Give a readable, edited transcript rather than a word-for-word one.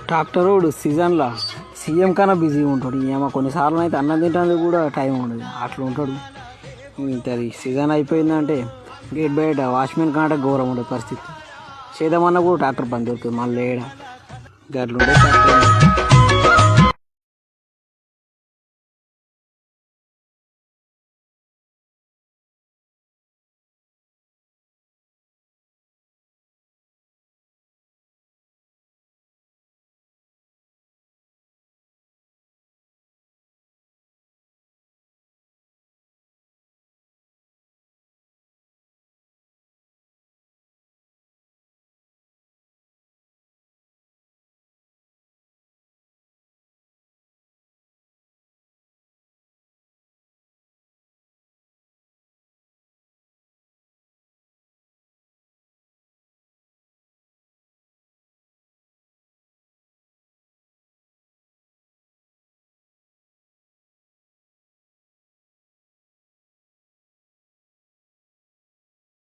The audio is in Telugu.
ట్రాక్టర్ రోడ్ సీజన్లో సీఎం కన్నా బిజీగా ఉంటాడు. ఏమో కొన్నిసార్లు అయితే అన్నం తింటానికి కూడా టైం ఉండదు, అట్లా ఉంటాడు. ఇంతది సీజన్ అయిపోయిందంటే గేట్ బయట వాచ్మెన్ కంటే ఘోరం ఉండే పరిస్థితి. చేద్దామన్నా కూడా ట్రాక్టర్ పని దొరుకుతుంది, మళ్ళీ ఏడ గట్లుండే ట్రాక్టర్.